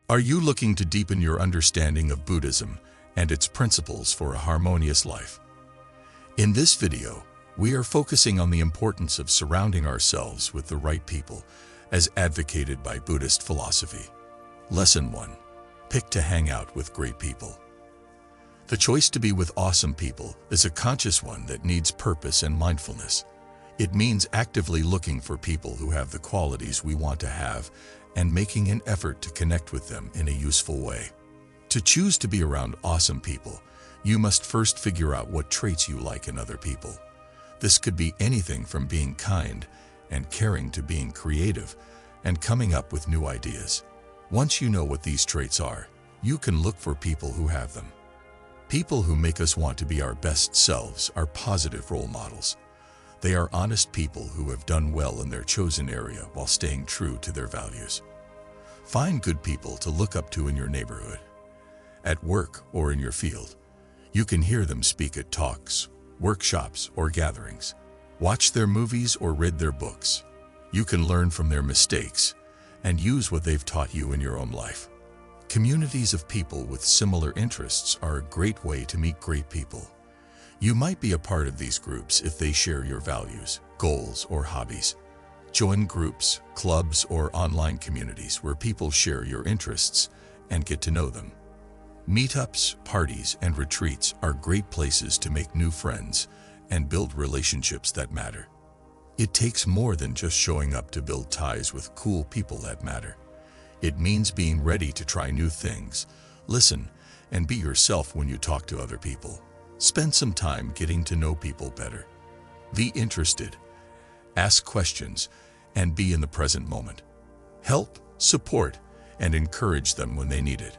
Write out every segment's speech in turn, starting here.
Are you looking to deepen your understanding of Buddhism and its principles for a harmonious life? In this video, we are focusing on the importance of surrounding ourselves with the right people, as advocated by Buddhist philosophy. Lesson 1. Pick to hang out with great people. The choice to be with awesome people is a conscious one that needs purpose and mindfulness. It means actively looking for people who have the qualities we want to have and making an effort to connect with them in a useful way. To choose to be around awesome people, you must first figure out what traits you like in other people. This could be anything from being kind and caring to being creative and coming up with new ideas. Once you know what these traits are, you can look for people who have them. People who make us want to be our best selves are positive role models. They are honest people who have done well in their chosen area while staying true to their values. Find good people to look up to in your neighborhood, at work, or in your field. You can hear them speak at talks, workshops, or gatherings. Watch their movies or read their books. You can learn from their mistakes and use what they've taught you in your own life. Communities of people with similar interests are a great way to meet great people. You might be a part of these groups if they share your values, goals, or hobbies. Join groups, clubs, or online communities where people share your interests and get to know them. Meetups, parties, and retreats are great places to make new friends and build relationships that matter. It takes more than just showing up to build ties with cool people that matter. It means being ready to try new things, listen, and be yourself when you talk to other people. Spend some time getting to know people better. Be interested, ask questions, and be in the present moment. Help, support, and encourage them when they need it.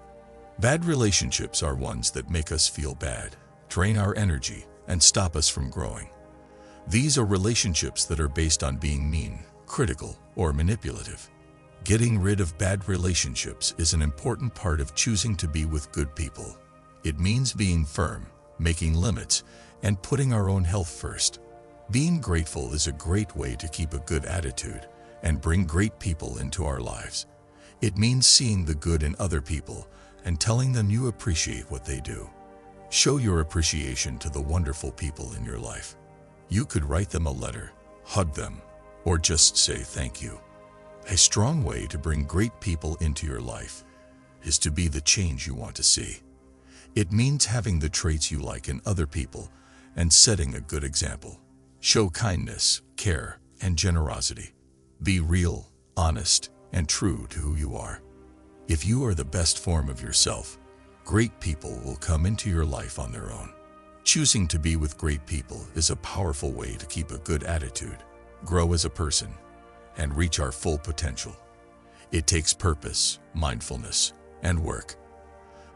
Bad relationships are ones that make us feel bad, drain our energy, and stop us from growing. These are relationships that are based on being mean, critical, or manipulative. Getting rid of bad relationships is an important part of choosing to be with good people. It means being firm, making limits, and putting our own health first. Being grateful is a great way to keep a good attitude and bring great people into our lives. It means seeing the good in other people and telling them you appreciate what they do. Show your appreciation to the wonderful people in your life. You could write them a letter, hug them, or just say thank you. A strong way to bring great people into your life is to be the change you want to see. It means having the traits you like in other people and setting a good example. Show kindness, care, and generosity. Be real, honest, and true to who you are. If you are the best form of yourself, great people will come into your life on their own. Choosing to be with great people is a powerful way to keep a good attitude, grow as a person, and reach our full potential. It takes purpose, mindfulness, and work.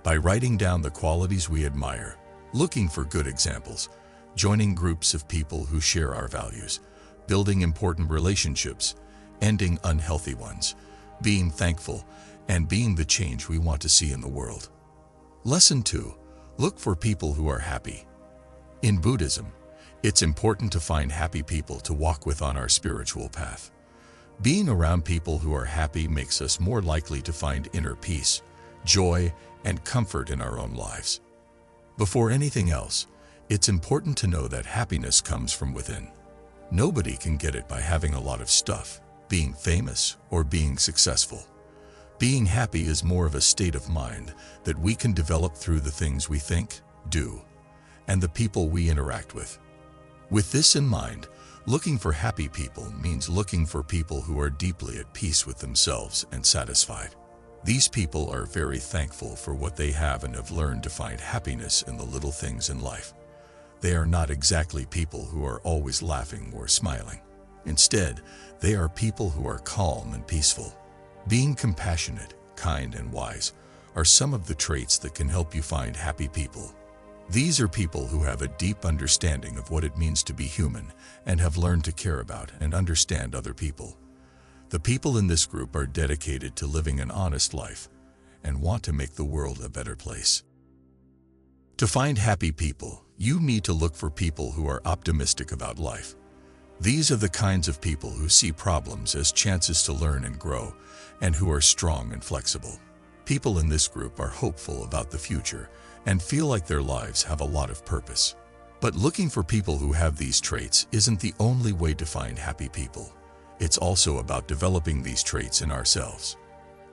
By writing down the qualities we admire, looking for good examples, joining groups of people who share our values, building important relationships, ending unhealthy ones, being thankful, and being the change we want to see in the world. Lesson 2. Look for people who are happy. In Buddhism, it's important to find happy people to walk with on our spiritual path. Being around people who are happy makes us more likely to find inner peace, joy, and comfort in our own lives. Before anything else, it's important to know that happiness comes from within. Nobody can get it by having a lot of stuff, being famous, or being successful. Being happy is more of a state of mind that we can develop through the things we think, do, and the people we interact with. With this in mind, looking for happy people means looking for people who are deeply at peace with themselves and satisfied. These people are very thankful for what they have and have learned to find happiness in the little things in life. They are not exactly people who are always laughing or smiling. Instead, they are people who are calm and peaceful. Being compassionate, kind, and wise are some of the traits that can help you find happy people. These are people who have a deep understanding of what it means to be human and have learned to care about and understand other people. The people in this group are dedicated to living an honest life and want to make the world a better place. To find happy people, you need to look for people who are optimistic about life. These are the kinds of people who see problems as chances to learn and grow, and who are strong and flexible. People in this group are hopeful about the future and feel like their lives have a lot of purpose. But looking for people who have these traits isn't the only way to find happy people. It's also about developing these traits in ourselves.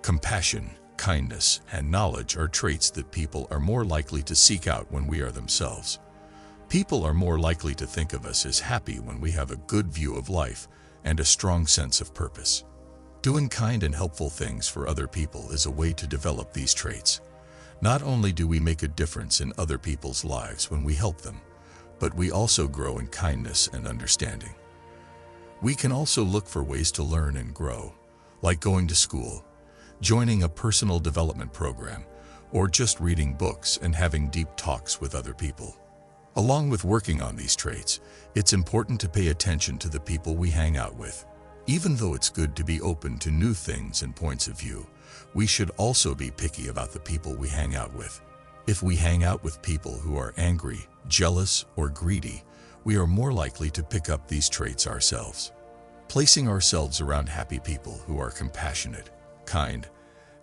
Compassion, kindness, and knowledge are traits that people are more likely to seek out when we are themselves. People are more likely to think of us as happy when we have a good view of life and a strong sense of purpose. Doing kind and helpful things for other people is a way to develop these traits. Not only do we make a difference in other people's lives when we help them, but we also grow in kindness and understanding. We can also look for ways to learn and grow, like going to school, joining a personal development program, or just reading books and having deep talks with other people. Along with working on these traits, it's important to pay attention to the people we hang out with. Even though it's good to be open to new things and points of view, we should also be picky about the people we hang out with. If we hang out with people who are angry, jealous, or greedy, we are more likely to pick up these traits ourselves. Placing ourselves around happy people who are compassionate, kind,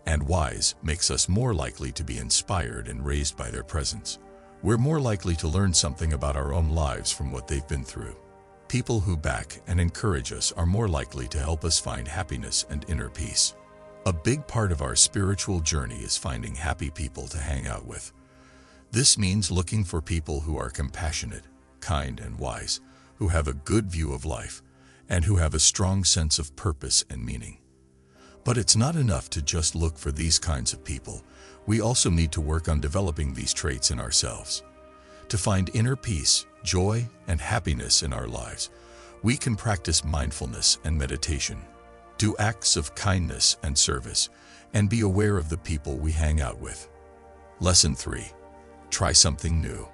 and wise makes us more likely to be inspired and raised by their presence. We're more likely to learn something about our own lives from what they've been through. People who back and encourage us are more likely to help us find happiness and inner peace. A big part of our spiritual journey is finding happy people to hang out with. This means looking for people who are compassionate, kind, and wise, who have a good view of life, and who have a strong sense of purpose and meaning. But it's not enough to just look for these kinds of people. We also need to work on developing these traits in ourselves. To find inner peace, joy, and happiness in our lives, we can practice mindfulness and meditation, do acts of kindness and service, and be aware of the people we hang out with. Lesson 3. Try something new.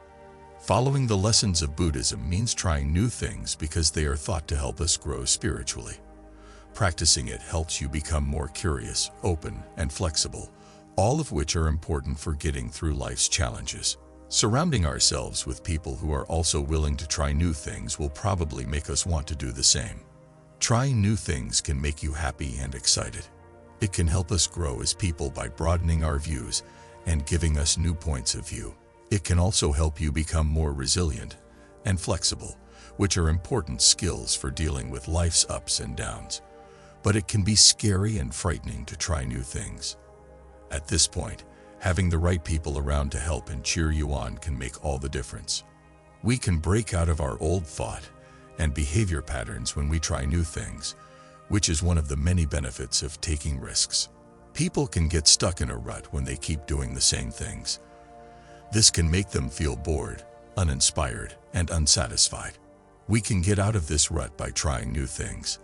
Following the lessons of Buddhism means trying new things because they are thought to help us grow spiritually. Practicing it helps you become more curious, open, and flexible, all of which are important for getting through life's challenges. Surrounding ourselves with people who are also willing to try new things will probably make us want to do the same. Trying new things can make you happy and excited. It can help us grow as people by broadening our views and giving us new points of view. It can also help you become more resilient and flexible, which are important skills for dealing with life's ups and downs. But it can be scary and frightening to try new things. At this point, having the right people around to help and cheer you on can make all the difference. We can break out of our old thought and behavior patterns when we try new things, which is one of the many benefits of taking risks. People can get stuck in a rut when they keep doing the same things. This can make them feel bored, uninspired, and unsatisfied. We can get out of this rut by trying new things.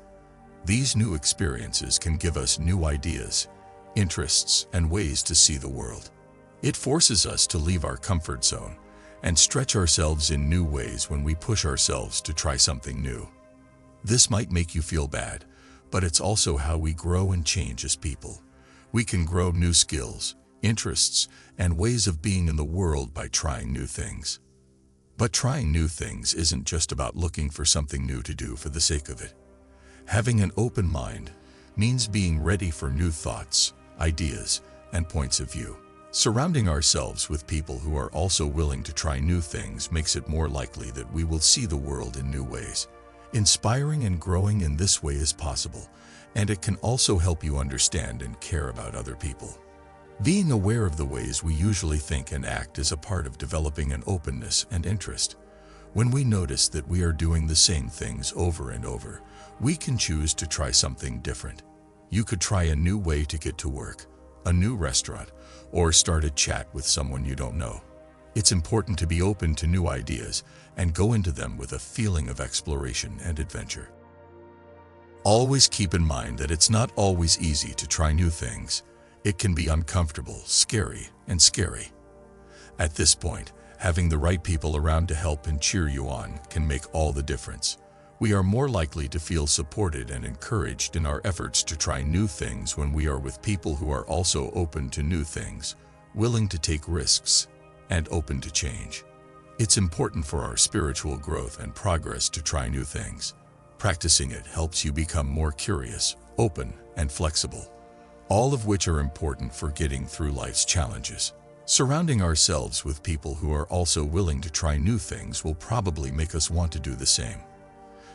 These new experiences can give us new ideas, interests, and ways to see the world. It forces us to leave our comfort zone and stretch ourselves in new ways when we push ourselves to try something new. This might make you feel bad, but it's also how we grow and change as people. We can grow new skills, interests, and ways of being in the world by trying new things. But trying new things isn't just about looking for something new to do for the sake of it. Having an open mind means being ready for new thoughts, ideas, and points of view. Surrounding ourselves with people who are also willing to try new things makes it more likely that we will see the world in new ways. Inspiring and growing in this way is possible, and it can also help you understand and care about other people. Being aware of the ways we usually think and act is a part of developing an openness and interest. When we notice that we are doing the same things over and over, we can choose to try something different. You could try a new way to get to work, a new restaurant, or start a chat with someone you don't know. It's important to be open to new ideas and go into them with a feeling of exploration and adventure. Always keep in mind that it's not always easy to try new things. It can be uncomfortable, scary. At this point, having the right people around to help and cheer you on can make all the difference. We are more likely to feel supported and encouraged in our efforts to try new things when we are with people who are also open to new things, willing to take risks, and open to change. It's important for our spiritual growth and progress to try new things. Practicing it helps you become more curious, open, and flexible, all of which are important for getting through life's challenges. Surrounding ourselves with people who are also willing to try new things will probably make us want to do the same.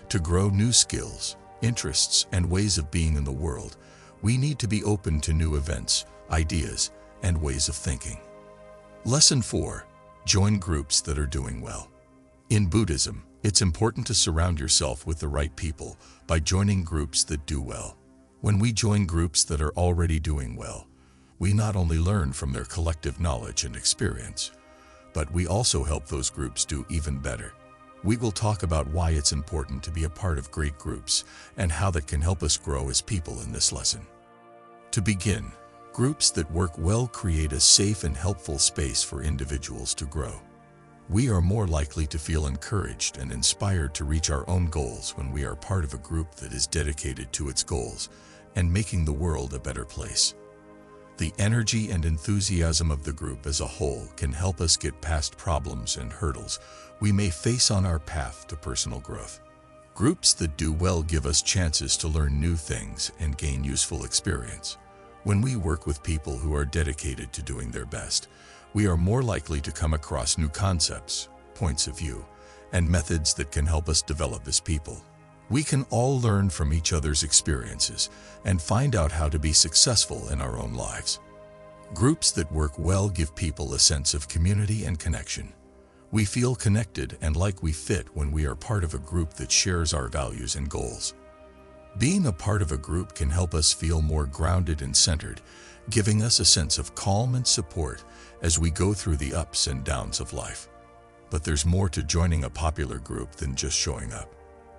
To grow new skills, interests, and ways of being in the world, we need to be open to new events, ideas, and ways of thinking. Lesson 4. Join groups that are doing well. In Buddhism, it's important to surround yourself with the right people by joining groups that do well. When we join groups that are already doing well, we not only learn from their collective knowledge and experience, but we also help those groups do even better. We will talk about why it's important to be a part of great groups and how that can help us grow as people in this lesson. To begin, groups that work well create a safe and helpful space for individuals to grow. We are more likely to feel encouraged and inspired to reach our own goals when we are part of a group that is dedicated to its goals and making the world a better place. The energy and enthusiasm of the group as a whole can help us get past problems and hurdles we may face on our path to personal growth. Groups that do well give us chances to learn new things and gain useful experience. When we work with people who are dedicated to doing their best, we are more likely to come across new concepts, points of view, and methods that can help us develop as people. We can all learn from each other's experiences and find out how to be successful in our own lives. Groups that work well give people a sense of community and connection. We feel connected and like we fit when we are part of a group that shares our values and goals. Being a part of a group can help us feel more grounded and centered, giving us a sense of calm and support as we go through the ups and downs of life. But there's more to joining a popular group than just showing up.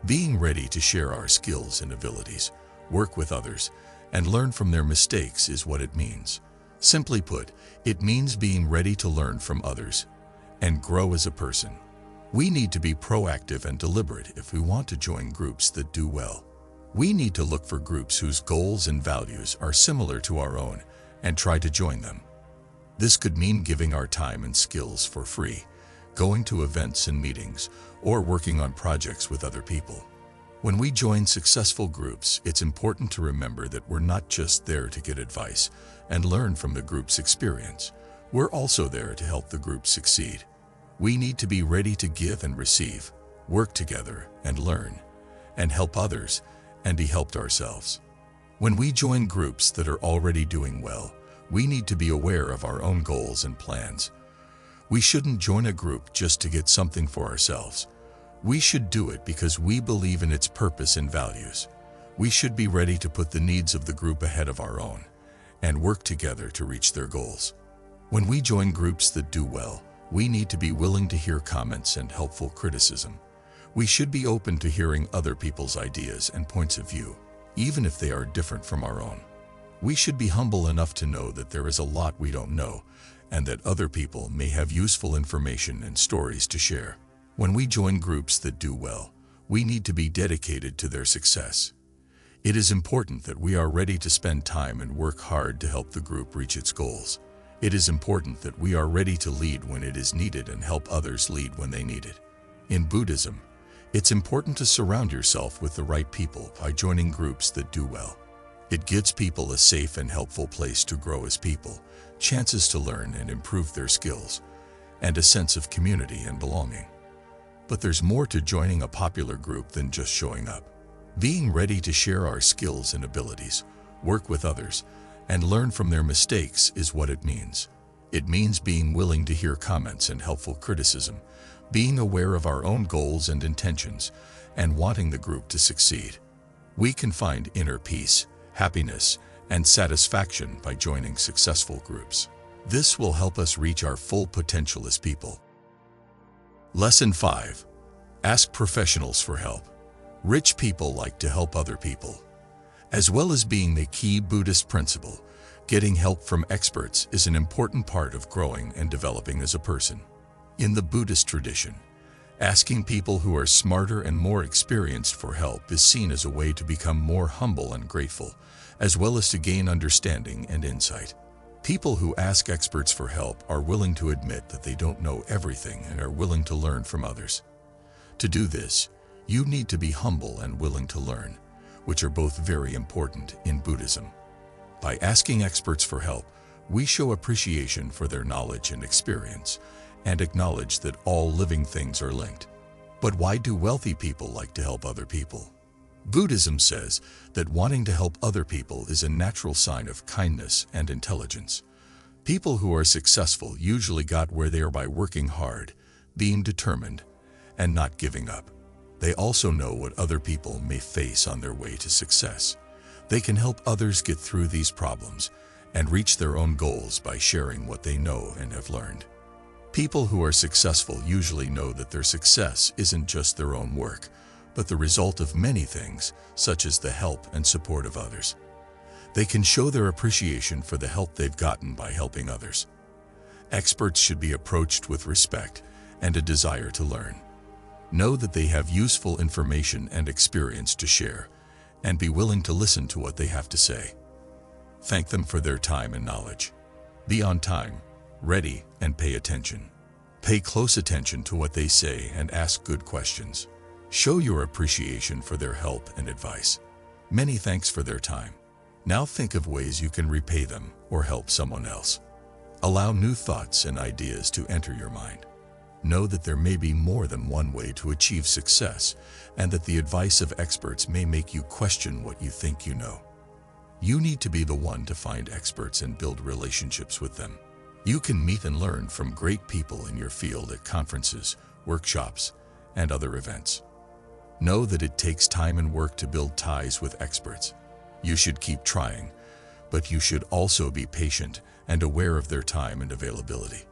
Being ready to share our skills and abilities, work with others, and learn from their mistakes is what it means. Simply put, it means being ready to learn from others and grow as a person. We need to be proactive and deliberate if we want to join groups that do well. We need to look for groups whose goals and values are similar to our own and try to join them. This could mean giving our time and skills for free, going to events and meetings, or working on projects with other people. When we join successful groups, it's important to remember that we're not just there to get advice and learn from the group's experience. We're also there to help the group succeed. We need to be ready to give and receive, work together and learn, and help others and be helped ourselves. When we join groups that are already doing well, we need to be aware of our own goals and plans. We shouldn't join a group just to get something for ourselves. We should do it because we believe in its purpose and values. We should be ready to put the needs of the group ahead of our own and work together to reach their goals. When we join groups that do well, we need to be willing to hear comments and helpful criticism. We should be open to hearing other people's ideas and points of view, even if they are different from our own. We should be humble enough to know that there is a lot we don't know, and that other people may have useful information and stories to share. When we join groups that do well, we need to be dedicated to their success. It is important that we are ready to spend time and work hard to help the group reach its goals. It is important that we are ready to lead when it is needed and help others lead when they need it. In Buddhism, it's important to surround yourself with the right people by joining groups that do well. It gives people a safe and helpful place to grow as people, chances to learn and improve their skills, and a sense of community and belonging. But there's more to joining a popular group than just showing up. Being ready to share our skills and abilities, work with others, and learn from their mistakes is what it means. It means being willing to hear comments and helpful criticism, being aware of our own goals and intentions, and wanting the group to succeed. We can find inner peace, happiness, and satisfaction by joining successful groups. This will help us reach our full potential as people. Lesson 5. Ask professionals for help. Rich people like to help other people. As well as being the key Buddhist principle, getting help from experts is an important part of growing and developing as a person. In the Buddhist tradition, asking people who are smarter and more experienced for help is seen as a way to become more humble and grateful, as well as to gain understanding and insight. People who ask experts for help are willing to admit that they don't know everything and are willing to learn from others. To do this, you need to be humble and willing to learn, which are both very important in Buddhism. By asking experts for help, we show appreciation for their knowledge and experience, and acknowledge that all living things are linked. But why do wealthy people like to help other people? Buddhism says that wanting to help other people is a natural sign of kindness and intelligence. People who are successful usually got where they are by working hard, being determined, and not giving up. They also know what other people may face on their way to success. They can help others get through these problems and reach their own goals by sharing what they know and have learned. People who are successful usually know that their success isn't just their own work, but the result of many things, such as the help and support of others. They can show their appreciation for the help they've gotten by helping others. Experts should be approached with respect and a desire to learn. Know that they have useful information and experience to share, and be willing to listen to what they have to say. Thank them for their time and knowledge. Be on time, ready, and pay attention. Pay close attention to what they say and ask good questions. Show your appreciation for their help and advice. Many thanks for their time. Now think of ways you can repay them or help someone else. Allow new thoughts and ideas to enter your mind. Know that there may be more than one way to achieve success, and that the advice of experts may make you question what you think you know. You need to be the one to find experts and build relationships with them. You can meet and learn from great people in your field at conferences, workshops, and other events. Know that it takes time and work to build ties with experts. You should keep trying, but you should also be patient and aware of their time and availability.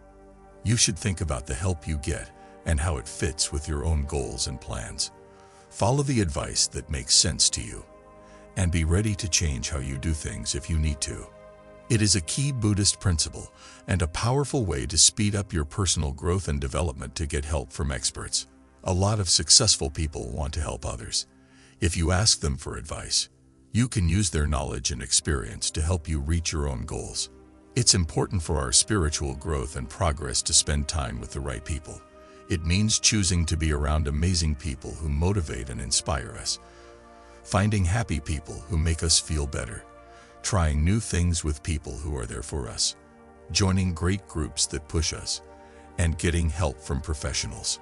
You should think about the help you get and how it fits with your own goals and plans. Follow the advice that makes sense to you, and be ready to change how you do things if you need to. It is a key Buddhist principle and a powerful way to speed up your personal growth and development to get help from experts. A lot of successful people want to help others. If you ask them for advice, you can use their knowledge and experience to help you reach your own goals. It's important for our spiritual growth and progress to spend time with the right people. It means choosing to be around amazing people who motivate and inspire us, finding happy people who make us feel better, trying new things with people who are there for us, joining great groups that push us, and getting help from professionals.